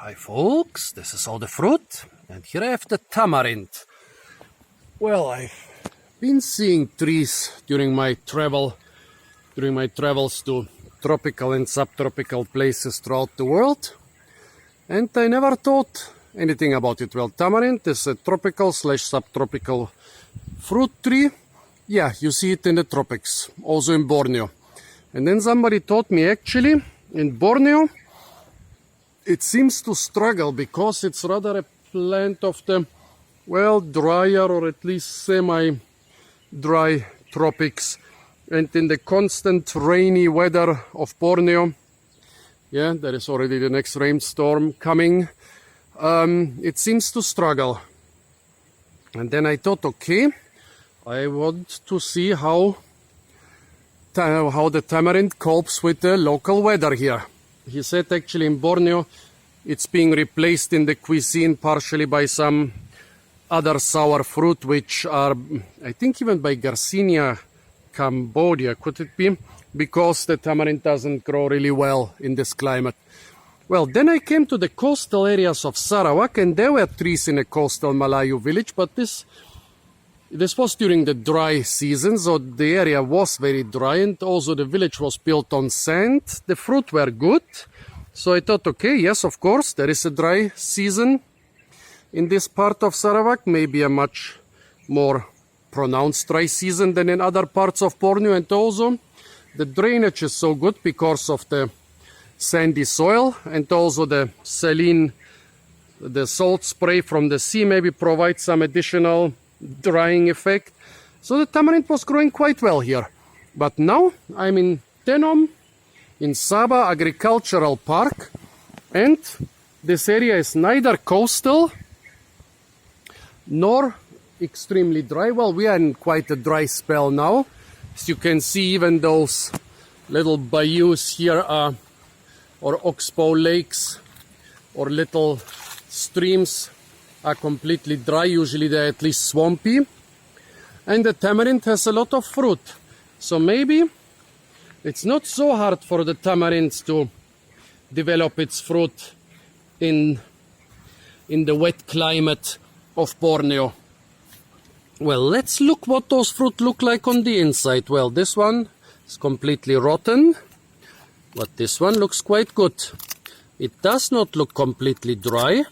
Hi folks, this is all the fruit, and here I have the tamarind. Well, I've been seeing trees during my travels to tropical and subtropical places throughout the world, and I never thought anything about it. Well, tamarind is a tropical / subtropical fruit tree. Yeah, you see it in the tropics, also in Borneo. And then somebody told me actually in Borneo it seems to struggle because it's rather a plant of the, well, drier or at least semi-dry tropics. And in the constant rainy weather of Borneo, yeah, there is already the next rainstorm coming, it seems to struggle. And then I thought, okay, I want to see how the tamarind copes with the local weather here. He said actually in Borneo it's being replaced in the cuisine partially by some other sour fruit, which are, I think, even by Garcinia Cambodia, could it be? Because the tamarind doesn't grow really well in this climate. Well, then I came to the coastal areas of Sarawak, and there were trees in a coastal Malayu village, but this was during the dry season, so the area was very dry, and also the village was built on sand. The fruit were good, so I thought, okay, yes, of course, there is a dry season in this part of Sarawak, maybe a much more pronounced dry season than in other parts of Borneo, and also the drainage is so good because of the sandy soil, and also the saline, the salt spray from the sea maybe provides some additional drying effect. So the tamarind was growing quite well here. But now I'm in Tenom, in Sabah Agricultural Park, and this area is neither coastal nor extremely dry. Well, we are in quite a dry spell now. As you can see, even those little bayous here are, or oxbow lakes, or little streams are completely dry. Usually they're at least swampy. And the tamarind has a lot of fruit. So maybe it's not so hard for the tamarinds to develop its fruit in the wet climate of Borneo. Well, let's look what those fruit look like on the inside. Well, this one is completely rotten, but this one looks quite good. It does not look completely dry.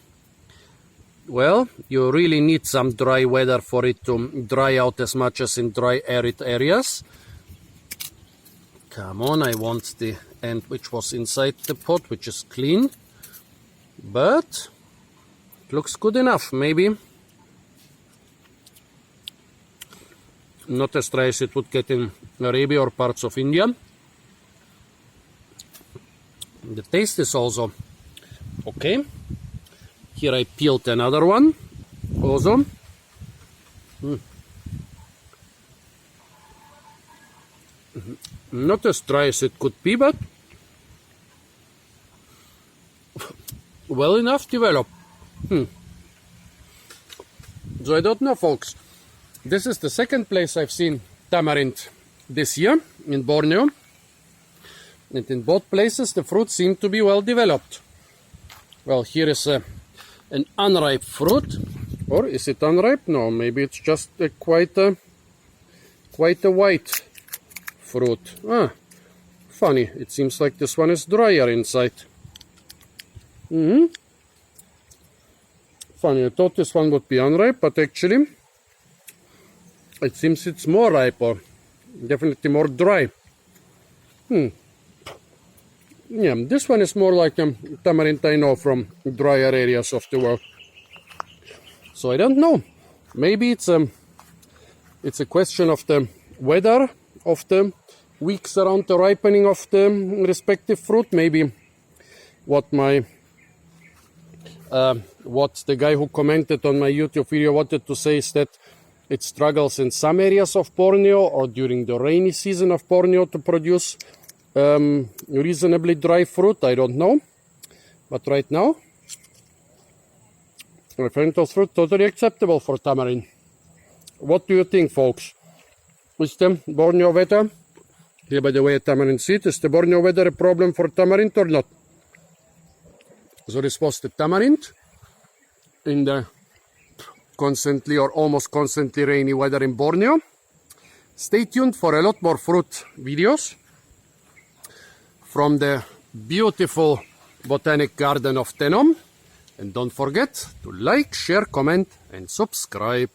Well, you really need some dry weather for it to dry out as much as in dry arid areas. Come on, I want the end which was inside the pot, which is clean. But it looks good enough, maybe. Not as dry as it would get in Arabia or parts of India. The taste is also okay. Here I peeled another one, also. Not as dry as it could be, but well enough developed. So I don't know, folks. This is the second place I've seen tamarind this year, in Borneo. And in both places the fruit seemed to be well developed. Well, here is an unripe fruit, or is it unripe? No, maybe it's just quite a white fruit. Ah, funny. It seems like this one is drier inside. Funny. I thought this one would be unripe, but actually it seems it's more ripe, or definitely more dry. Yeah, this one is more like a tamarind I know from drier areas of the world. So I don't know. Maybe it's a question of the weather of the weeks around the ripening of the respective fruit. Maybe what the guy who commented on my YouTube video wanted to say is that it struggles in some areas of Borneo or during the rainy season of Borneo to produce reasonably dry fruit. I don't know, but right now I find those fruit totally acceptable for tamarind. What do you think, folks? Is the Borneo weather, here by the way a tamarind seed, is the Borneo weather a problem for tamarind or not? So this was the tamarind in the constantly or almost constantly rainy weather in Borneo. Stay tuned for a lot more fruit videos from the beautiful botanic garden of Tenom. And don't forget to like, share, comment and subscribe.